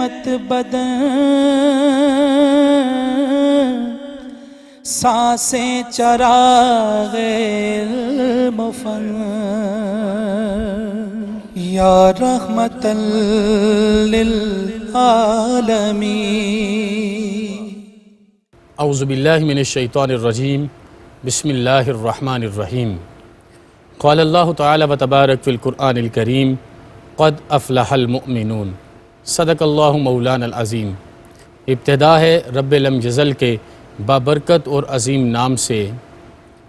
رحمت بدن سانسیں چراغ المفن یا رحمت للعالمین۔ اعوذ باللہ من الشیطان الرجیم، بسم اللہ الرحمن الرحیم۔ قال اللہ تعالی و تبارک فی القرآن الکریم، قد افلح المؤمنون۔ صدق اللہ مولانا العظیم۔ ابتدا ہے رب لم یزل کے بابرکت اور عظیم نام سے،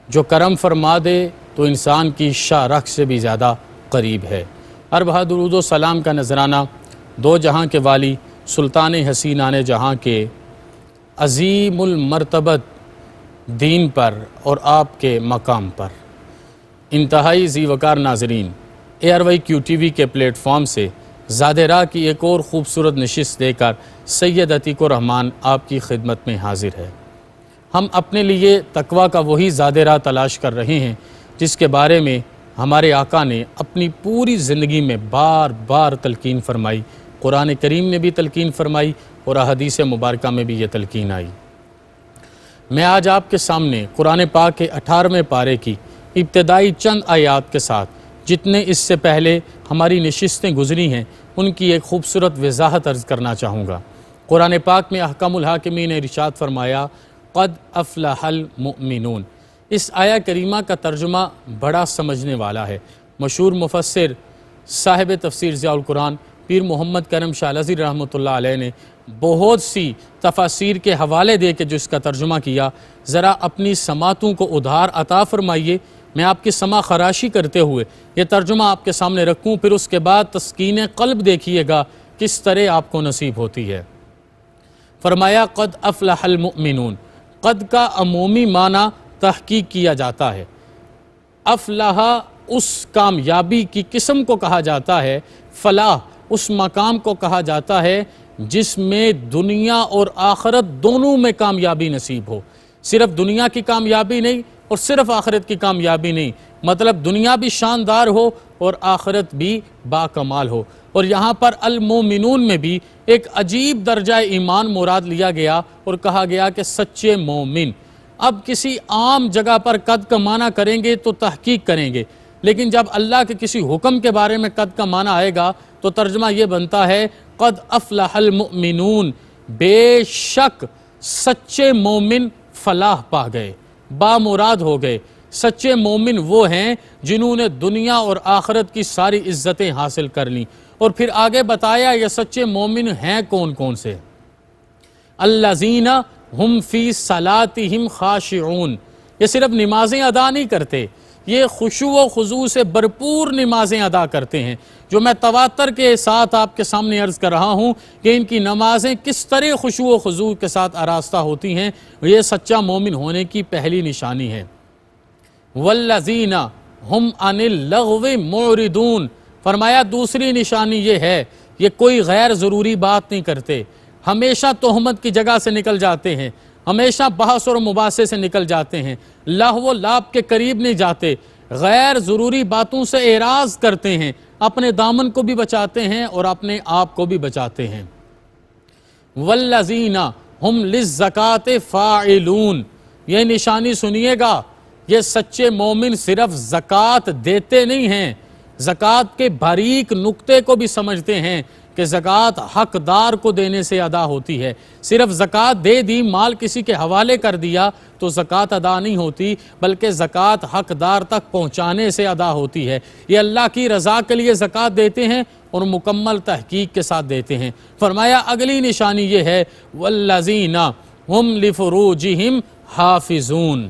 جو کرم فرما دے تو انسان کی شاہ رخ سے بھی زیادہ قریب ہے۔ اربہ درود و سلام کا نذرانہ دو جہاں کے والی سلطان حسینان جہاں کے عظیم المرتبت دین پر اور آپ کے مقام پر۔ انتہائی ذی وقار ناظرین، ARY QTV کے پلیٹ فارم سے زاد راہ کی ایک اور خوبصورت نشست دے کر سید عتیق الرحمن آپ کی خدمت میں حاضر ہے۔ ہم اپنے لیے تقویٰ کا وہی زاد راہ تلاش کر رہے ہیں جس کے بارے میں ہمارے آقا نے اپنی پوری زندگی میں بار بار تلقین فرمائی، قرآن کریم نے بھی تلقین فرمائی اور احادیث مبارکہ میں بھی یہ تلقین آئی۔ میں آج آپ کے سامنے قرآن پاک کے 18ویں پارے کی ابتدائی چند آیات کے ساتھ جتنے اس سے پہلے ہماری نشستیں گزری ہیں ان کی ایک خوبصورت وضاحت عرض کرنا چاہوں گا۔ قرآن پاک میں احکم الحاکمین نے ارشاد فرمایا، قد افلح المؤمنون۔ اس آیہ کریمہ کا ترجمہ بڑا سمجھنے والا ہے۔ مشہور مفسر صاحب تفسیر ضیاء القرآن پیر محمد کرم شاہ الازہری رحمۃ اللہ علیہ نے بہت سی تفاسیر کے حوالے دے کے جو اس کا ترجمہ کیا، ذرا اپنی سماعتوں کو ادھار عطا فرمائیے۔ میں آپ کی سماع خراشی کرتے ہوئے یہ ترجمہ آپ کے سامنے رکھوں، پھر اس کے بعد تسکین قلب دیکھیے گا کس طرح آپ کو نصیب ہوتی ہے۔ فرمایا قد افلح المؤمنون۔ قد کا عمومی معنی تحقیق کیا جاتا ہے۔ افلح اس کامیابی کی قسم کو کہا جاتا ہے، فلاح اس مقام کو کہا جاتا ہے جس میں دنیا اور آخرت دونوں میں کامیابی نصیب ہو۔ صرف دنیا کی کامیابی نہیں اور صرف آخرت کی کامیابی نہیں، مطلب دنیا بھی شاندار ہو اور آخرت بھی باکمال ہو۔ اور یہاں پر المومنون میں بھی ایک عجیب درجہ ایمان مراد لیا گیا اور کہا گیا کہ سچے مومن۔ اب کسی عام جگہ پر قد کا معنی کریں گے تو تحقیق کریں گے، لیکن جب اللہ کے کسی حکم کے بارے میں قد کا معنی آئے گا تو ترجمہ یہ بنتا ہے قد افلح المؤمنون، بے شک سچے مومن فلاح پا گئے، بامراد ہو گئے۔ سچے مومن وہ ہیں جنہوں نے دنیا اور آخرت کی ساری عزتیں حاصل کر لیں۔ اور پھر آگے بتایا یہ سچے مومن ہیں کون کون سے؟ الذین ہم فی صلاتہم خاشعون۔ یہ صرف نمازیں ادا نہیں کرتے، یہ خشوع و خضوع سے بھرپور نمازیں ادا کرتے ہیں، جو میں تواتر کے ساتھ آپ کے سامنے عرض کر رہا ہوں کہ ان کی نمازیں کس طرح خشوع و خضوع کے ساتھ آراستہ ہوتی ہیں۔ یہ سچا مومن ہونے کی پہلی نشانی ہے۔ والذین ہم عن اللغو معرضون۔ فرمایا دوسری نشانی یہ ہے، یہ کوئی غیر ضروری بات نہیں کرتے، ہمیشہ تہمت کی جگہ سے نکل جاتے ہیں، ہمیشہ بحث اور مباحثے سے نکل جاتے ہیں، لہو و لعب کے قریب نہیں جاتے، غیر ضروری باتوں سے اعراض کرتے ہیں، اپنے دامن کو بھی بچاتے ہیں اور اپنے آپ کو بھی بچاتے ہیں۔ والذین ہم للزکاۃ فاعلون۔ یہ نشانی سنیے گا، یہ سچے مومن صرف زکوٰۃ دیتے نہیں ہیں، زکوٰۃ کے باریک نقطے کو بھی سمجھتے ہیں کہ زکوٰۃ حقدار کو دینے سے ادا ہوتی ہے۔ صرف زکوٰۃ دے دی، مال کسی کے حوالے کر دیا تو زکوٰۃ ادا نہیں ہوتی، بلکہ زکوٰۃ حقدار تک پہنچانے سے ادا ہوتی ہے۔ یہ اللہ کی رضا کے لیے زکوٰۃ دیتے ہیں اور مکمل تحقیق کے ساتھ دیتے ہیں۔ فرمایا اگلی نشانی یہ ہے، والذین ہم لفروجہم حافظون۔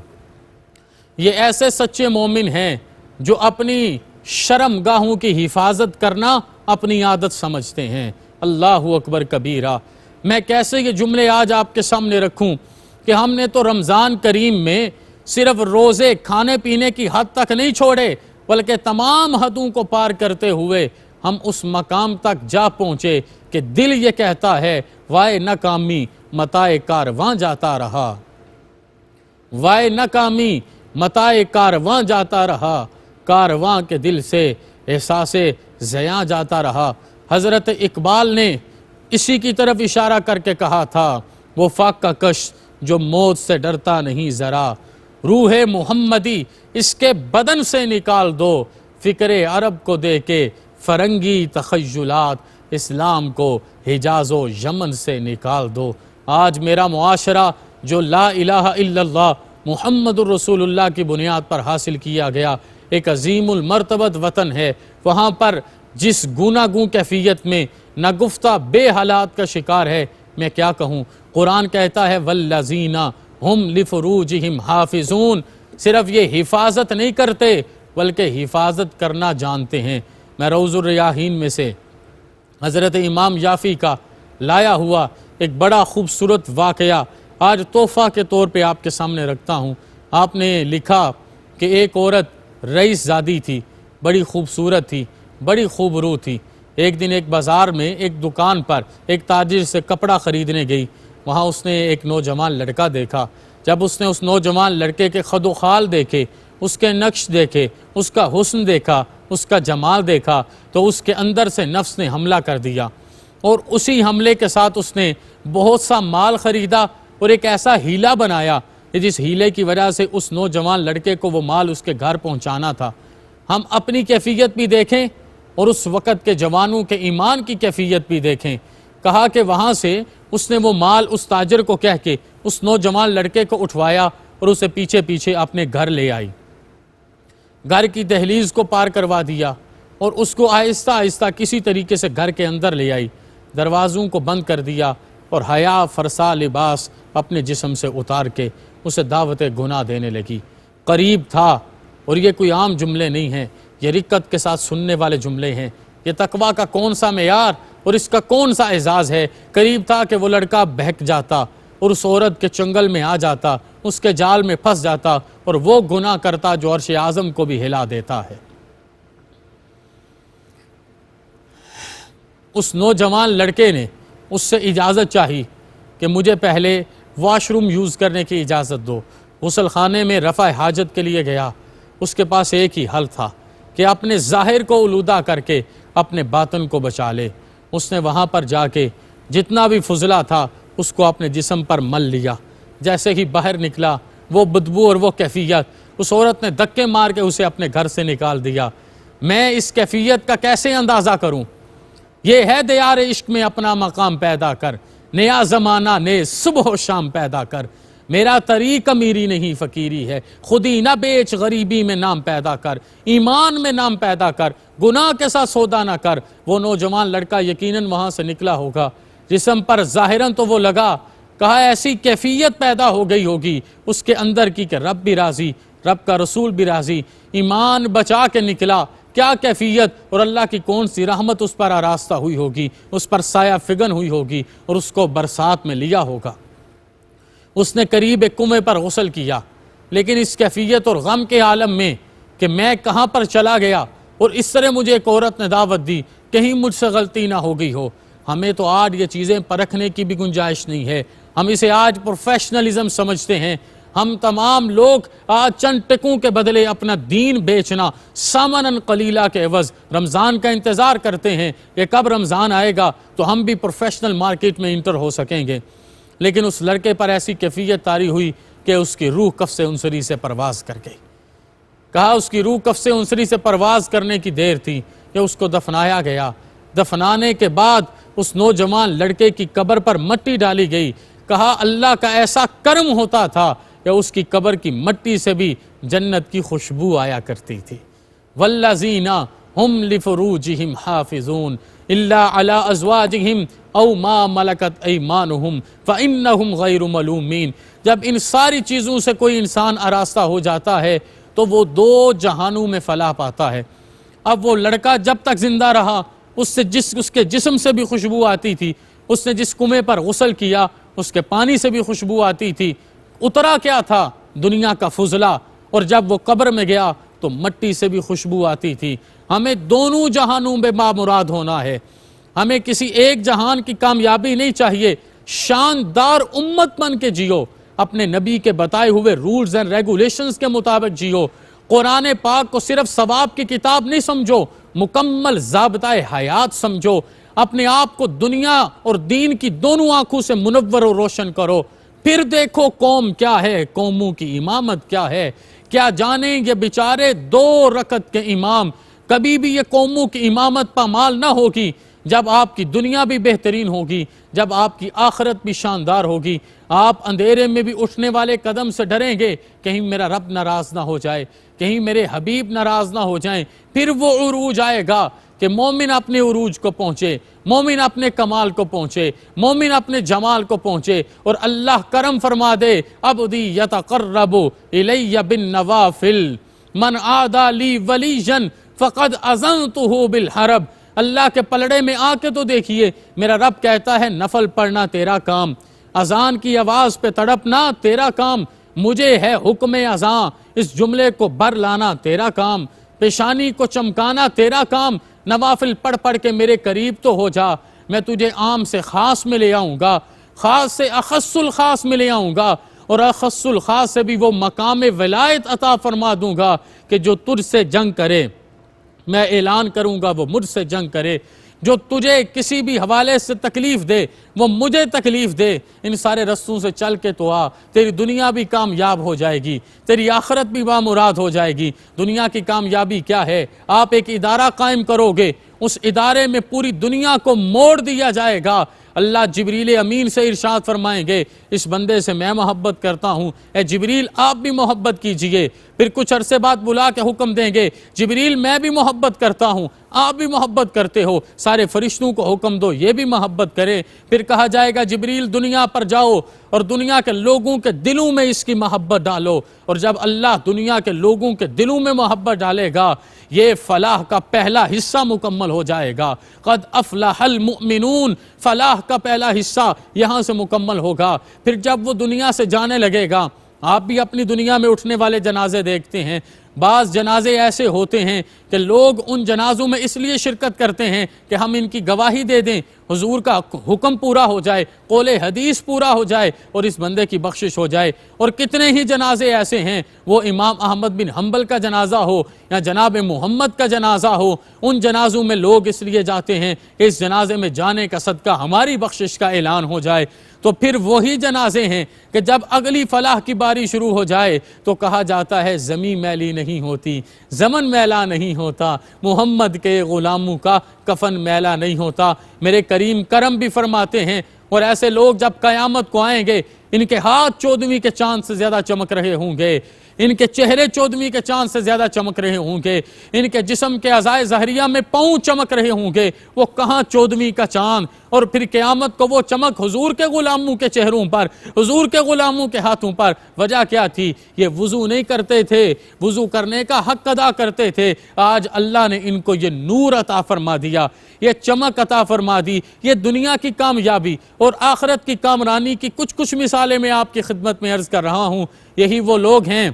یہ ایسے سچے مومن ہیں جو اپنی شرم گاہوں کی حفاظت کرنا اپنی عادت سمجھتے ہیں۔ اللہ اکبر کبیرہ۔ میں کیسے یہ جملے آج آپ کے سامنے رکھوں کہ ہم نے تو رمضان کریم میں صرف روزے کھانے پینے کی حد تک نہیں چھوڑے، بلکہ تمام حدوں کو پار کرتے ہوئے ہم اس مقام تک جا پہنچے کہ دل یہ کہتا ہے، وائے ناکامی متاع کارواں جاتا رہا، وائے ناکامی متاع کارواں جاتا رہا، کارواں کے دل سے احساس زیاں جاتا رہا۔ حضرت اقبال نے اسی کی طرف اشارہ کر کے کہا تھا وہ فاقہ کش جو موت سے ڈرتا نہیں ذرا، روح محمدی اس کے بدن سے نکال دو، فکر عرب کو دے کے فرنگی تخیلات، اسلام کو حجاز و یمن سے نکال دو۔ آج میرا معاشرہ جو لا الہ الا اللہ محمد الرسول اللہ کی بنیاد پر حاصل کیا گیا ایک عظیم المرتبت وطن ہے، وہاں پر جس گوناگوں کیفیت میں نگفتہ بے حالات کا شکار ہے، میں کیا کہوں۔ قرآن کہتا ہے والذین ہم لفروجہم حافظون، صرف یہ حفاظت نہیں کرتے بلکہ حفاظت کرنا جانتے ہیں۔ میں روض الریاحین میں سے حضرت امام یافی کا لایا ہوا ایک بڑا خوبصورت واقعہ آج تحفہ کے طور پہ آپ کے سامنے رکھتا ہوں۔ آپ نے لکھا کہ ایک عورت رئیس زادی تھی، بڑی خوبصورت تھی، بڑی خوبرو تھی۔ ایک دن ایک بازار میں ایک دکان پر ایک تاجر سے کپڑا خریدنے گئی، وہاں اس نے ایک نوجوان لڑکا دیکھا۔ جب اس نے اس نوجوان لڑکے کے خد و خال دیکھے، اس کے نقش دیکھے، اس کا حسن دیکھا، اس کا جمال دیکھا، تو اس کے اندر سے نفس نے حملہ کر دیا، اور اسی حملے کے ساتھ اس نے بہت سا مال خریدا اور ایک ایسا ہیلا بنایا کہ جس ہیلے کی وجہ سے اس نوجوان لڑکے کو وہ مال اس کے گھر پہنچانا تھا۔ ہم اپنی کیفیت بھی دیکھیں اور اس وقت کے جوانوں کے ایمان کی کیفیت بھی دیکھیں۔ کہا کہ وہاں سے اس نے وہ مال اس تاجر کو کہہ کے اس نوجوان لڑکے کو اٹھوایا اور اسے پیچھے پیچھے اپنے گھر لے آئی، گھر کی دہلیز کو پار کروا دیا اور اس کو آہستہ آہستہ کسی طریقے سے گھر کے اندر لے آئی، دروازوں کو بند کر دیا اور حیا فرسا لباس اپنے جسم سے اتار کے اسے دعوت گناہ دینے لگی۔ قریب تھا، اور یہ کوئی عام جملے نہیں ہیں، یہ رقت کے ساتھ سننے والے جملے ہیں۔ یہ تقویٰ کا کون سا معیار اور اس کا کون سا اعزاز ہے۔ قریب تھا کہ وہ لڑکا بہک جاتا اور اس عورت کے چنگل میں آ جاتا، اس کے جال میں پھنس جاتا اور وہ گناہ کرتا جو عرش اعظم کو بھی ہلا دیتا ہے۔ اس نوجوان لڑکے نے اس سے اجازت چاہی کہ مجھے پہلے واش روم یوز کرنے کی اجازت دو۔ غسل خانے میں رفع حاجت کے لیے گیا۔ اس کے پاس ایک ہی حل تھا کہ اپنے ظاہر کو آلودہ کر کے اپنے باطن کو بچا لے۔ اس نے وہاں پر جا کے جتنا بھی فضلہ تھا اس کو اپنے جسم پر مل لیا۔ جیسے ہی باہر نکلا وہ بدبو اور وہ کیفیت، اس عورت نے دھکے مار کے اسے اپنے گھر سے نکال دیا۔ میں اس کیفیت کا کیسے اندازہ کروں؟ یہ ہے دیار عشق میں اپنا مقام پیدا کر، نیا زمانہ نے صبح و شام پیدا کر۔ میرا طریق امیری نہیں فقیری ہے، خودی نہ بیچ غریبی میں نام پیدا کر، ایمان میں نام پیدا کر، گناہ کے ساتھ سودا نہ کر۔ وہ نوجوان لڑکا یقیناً وہاں سے نکلا ہوگا، جسم پر ظاہراً تو وہ لگا، کہا ایسی کیفیت پیدا ہو گئی ہوگی اس کے اندر کی کہ رب بھی راضی، رب کا رسول بھی راضی، ایمان بچا کے نکلا۔ کیا کیفیت اور اللہ کی کون سی رحمت اس پر آراستہ ہوئی ہوگی، اس پر سایہ فگن ہوئی ہوگی اور اس کو برسات میں لیا ہوگا۔ اس نے قریب ایک کنویں پر غسل کیا، لیکن اس کیفیت اور غم کے عالم میں کہ میں کہاں پر چلا گیا اور اس طرح مجھے ایک عورت نے دعوت دی، کہیں مجھ سے غلطی نہ ہو گئی ہو۔ ہمیں تو آج یہ چیزیں پرکھنے کی بھی گنجائش نہیں ہے، ہم اسے آج پروفیشنلزم سمجھتے ہیں۔ ہم تمام لوگ آج چند ٹکوں کے بدلے اپنا دین بیچنا سامنن قلیلہ کے عوض رمضان کا انتظار کرتے ہیں کہ کب رمضان آئے گا تو ہم بھی پروفیشنل مارکیٹ میں انٹر ہو سکیں گے۔ لیکن اس لڑکے پر ایسی کیفیت طاری ہوئی کہ اس کی روح کف سے انصری سے پرواز کر گئی۔ کہا اس کی روح کف سے انصری سے پرواز کرنے کی دیر تھی کہ اس کو دفنایا گیا۔ دفنانے کے بعد اس نوجوان لڑکے کی قبر پر مٹی ڈالی گئی۔ کہا اللہ کا ایسا کرم ہوتا تھا کہ اس کی قبر کی مٹی سے بھی جنت کی خوشبو آیا کرتی تھی۔ والذین ہم لفروجہم حافظون الا علی ازواجہم او ما ملکت ایمانہم فانہم غیر ملومین۔ جب ان ساری چیزوں سے کوئی انسان آراستہ ہو جاتا ہے تو وہ دو جہانوں میں فلاح پاتا ہے۔ اب وہ لڑکا جب تک زندہ رہا اس کے جسم سے بھی خوشبو آتی تھی، اس نے جس کنویں پر غسل کیا اس کے پانی سے بھی خوشبو آتی تھی۔ اترا کیا تھا؟ دنیا کا فضلہ، اور جب وہ قبر میں گیا تو مٹی سے بھی خوشبو آتی تھی۔ ہمیں دونوں جہانوں میں بامراد ہونا ہے، ہمیں کسی ایک جہان کی کامیابی نہیں چاہیے۔ شاندار امت بن کے جیو، اپنے نبی کے بتائے ہوئے رولز اینڈ ریگولیشنز کے مطابق جیو۔ قرآن پاک کو صرف ثواب کی کتاب نہیں سمجھو، مکمل ضابطہ حیات سمجھو، اپنے آپ کو دنیا اور دین کی دونوں آنکھوں سے منور و روشن کرو، پھر دیکھو قوم کیا ہے، قوموں کی امامت کیا ہے۔ کیا جانیں یہ بیچارے 2 رکعت کے امام، کبھی بھی یہ قوموں کی امامت پامال نہ ہوگی جب آپ کی دنیا بھی بہترین ہوگی، جب آپ کی آخرت بھی شاندار ہوگی۔ آپ اندھیرے میں بھی اٹھنے والے قدم سے ڈریں گے، کہیں میرا رب ناراض نہ ہو جائے، کہیں میرے حبیب ناراض نہ ہو جائیں۔ پھر وہ عروج آئے گا کہ مومن اپنے عروج کو پہنچے، مومن اپنے کمال کو پہنچے، مومن اپنے جمال کو پہنچے، اور اللہ کرم فرما دے، عبدی یتقرب الی بالنوافل من عادی لی ولیجا فقد اذنتہ بالحرب۔ اللہ کے پلڑے میں آ کے تو دیکھیے، میرا رب کہتا ہے نفل پڑھنا تیرا کام، اذان کی آواز پہ تڑپنا تیرا کام، مجھے ہے حکم اذان، اس جملے کو بر لانا تیرا کام، پیشانی کو چمکانا تیرا کام، نوافل پڑھ پڑھ کے میرے قریب تو ہو جا، میں تجھے عام سے خاص میں لے آؤں گا، خاص سے اخص الخاص میں لے آؤں گا، اور اخص الخاص سے بھی وہ مقام ولایت عطا فرما دوں گا کہ جو تجھ سے جنگ کرے میں اعلان کروں گا وہ مجھ سے جنگ کرے، جو تجھے کسی بھی حوالے سے تکلیف دے وہ مجھے تکلیف دے، ان سارے رستوں سے چل کے تو آ، تیری دنیا بھی کامیاب ہو جائے گی، تیری آخرت بھی بامراد ہو جائے گی۔ دنیا کی کامیابی کیا ہے؟ آپ ایک ادارہ قائم کرو گے، اس ادارے میں پوری دنیا کو موڑ دیا جائے گا۔ اللہ جبریل امین سے ارشاد فرمائیں گے، اس بندے سے میں محبت کرتا ہوں، اے جبریل آپ بھی محبت کیجئے۔ پھر کچھ عرصے بعد بلا کے حکم دیں گے، جبریل میں بھی محبت کرتا ہوں، آپ بھی محبت کرتے ہو، سارے فرشتوں کو حکم دو یہ بھی محبت کرے۔ پھر کہا جائے گا جبریل دنیا پر جاؤ اور دنیا کے لوگوں کے دلوں میں اس کی محبت ڈالو، اور جب اللہ دنیا کے لوگوں کے دلوں میں محبت ڈالے گا، یہ فلاح کا پہلا حصہ مکمل ہو جائے گا۔ قد افلح المؤمنون، فلاح کا پہلا حصہ یہاں سے مکمل ہوگا۔ پھر جب وہ دنیا سے جانے لگے گا، آپ بھی اپنی دنیا میں اٹھنے والے جنازے دیکھتے ہیں، بعض جنازے ایسے ہوتے ہیں کہ لوگ ان جنازوں میں اس لیے شرکت کرتے ہیں کہ ہم ان کی گواہی دے دیں، حضور کا حکم پورا ہو جائے، قول حدیث پورا ہو جائے اور اس بندے کی بخشش ہو جائے۔ اور کتنے ہی جنازے ایسے ہیں، وہ امام احمد بن حنبل کا جنازہ ہو یا جناب محمد کا جنازہ ہو، ان جنازوں میں لوگ اس لیے جاتے ہیں کہ اس جنازے میں جانے کا صدقہ ہماری بخشش کا اعلان ہو جائے۔ تو پھر وہی جنازے ہیں کہ جب اگلی فلاح کی باری شروع ہو جائے تو کہا جاتا ہے زمین میلی نہیں ہوتی، زمن میلا نہیں ہوتا، محمد کے غلاموں کا کفن میلا نہیں ہوتا۔ میرے کریم کرم بھی فرماتے ہیں، اور ایسے لوگ جب قیامت کو آئیں گے، ان کے ہاتھ 14ویں کے چاند سے زیادہ چمک رہے ہوں گے، ان کے چہرے 14ویں کے چاند سے زیادہ چمک رہے ہوں گے، ان کے جسم کے اعضائے ظاہریہ میں پاؤں چمک رہے ہوں گے، وہ کہاں 14ویں کا چاند، اور پھر قیامت کو وہ چمک حضور کے غلاموں کے چہروں پر، حضور کے غلاموں کے ہاتھوں پر۔ وجہ کیا تھی؟ یہ وضو نہیں کرتے تھے، وضو کرنے کا حق ادا کرتے تھے، آج اللہ نے ان کو یہ نور عطا فرما دیا، یہ چمک عطا فرما دی۔ یہ دنیا کی کامیابی اور آخرت کی کامرانی کی کچھ مثالیں میں آپ کی خدمت میں عرض کر رہا ہوں۔ یہی وہ لوگ ہیں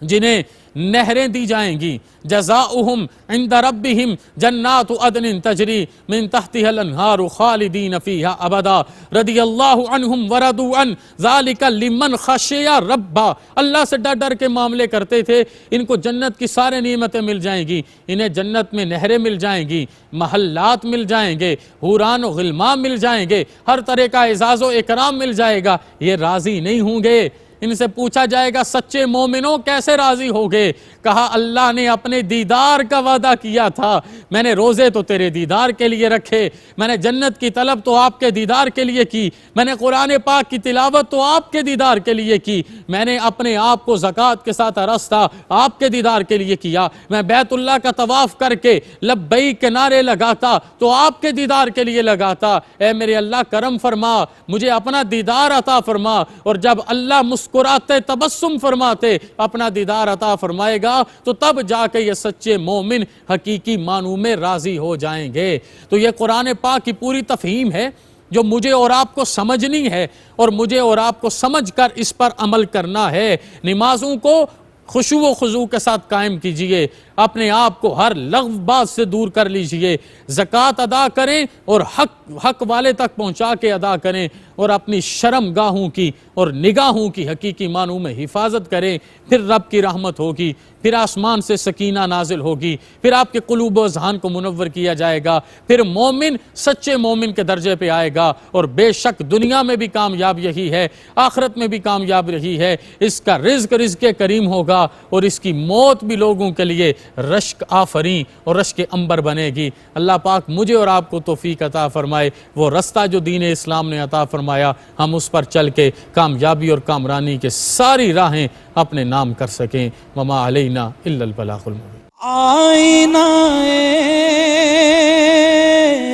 جنہیں نہریں دی جائیں گی، جزاؤہم عند ربہم جنات عدن تجری من تحتها الانہار خالدین فیہا ابدا رضی اللہ عنہم ورضوا عنہ ذالک لمن خشی ربا۔ اللہ سے ڈر ڈر کے معاملے کرتے تھے، ان کو جنت کی سارے نعمتیں مل جائیں گی، انہیں جنت میں نہریں مل جائیں گی، محلات مل جائیں گے، حوران و غلمان مل جائیں گے، ہر طرح کا اعزاز و اکرام مل جائے گا۔ یہ راضی نہیں ہوں گے۔ ان سے پوچھا جائے گا سچے مومنوں کیسے راضی ہوگے؟ کہا اللہ نے اپنے دیدار کا وعدہ کیا تھا، میں نے روزے تو تیرے دیدار کے لیے رکھے، میں نے جنت کی طلب تو آپ کے دیدار کے لیے کی، میں نے قرآن پاک کی تلاوت تو آپ کے دیدار کے لیے کی، میں نے اپنے آپ کو زکوٰۃ کے ساتھ ارستہ آپ کے دیدار کے لیے کیا، میں بیت اللہ کا طواف کر کے لبیک کے نعرے لگاتا تو آپ کے دیدار کے لیے لگاتا۔ اے میرے اللہ کرم فرما، مجھے اپنا دیدار عطا فرما، اور جب اللہ مسکراتے تبسم فرماتے اپنا دیدار عطا فرمائے گا تو تب جا کے یہ سچے مومن حقیقی معنوں میں راضی ہو جائیں گے۔ تو یہ قرآن پاک کی پوری تفہیم ہے جو مجھے اور آپ کو سمجھنی ہے، اور مجھے اور آپ کو سمجھ کر اس پر عمل کرنا ہے۔ نمازوں کو خشوع و خضوع کے ساتھ قائم کیجئے، اپنے آپ کو ہر لغو بات سے دور کر لیجئے، زکوٰۃ ادا کریں اور حق والے تک پہنچا کے ادا کریں، اور اپنی شرم گاہوں کی اور نگاہوں کی حقیقی معنوں میں حفاظت کریں، پھر رب کی رحمت ہوگی، پھر آسمان سے سکینہ نازل ہوگی، پھر آپ کے قلوب و اذہان کو منور کیا جائے گا، پھر مومن سچے مومن کے درجے پہ آئے گا، اور بے شک دنیا میں بھی کامیاب یہی ہے، آخرت میں بھی کامیاب رہی ہے۔ اس کا رزق رزق کریم ہوگا، اور اس کی موت بھی لوگوں کے لیے رشک آفریں اور رشک امبر بنے گی۔ اللہ پاک مجھے اور آپ کو توفیق عطا فرمائے، وہ رستہ جو دین اسلام نے عطا فرمایا ہم اس پر چل کے کامیابی اور کامرانی کے ساری راہیں اپنے نام کر سکیں۔ وما علینا الا البلاغ المبین۔ آئینہ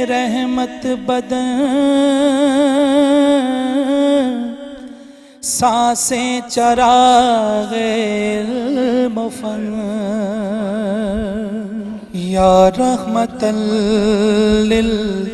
رحمت بدن، سانسیں چراغ علم و فن، یا رحمت للعالمین۔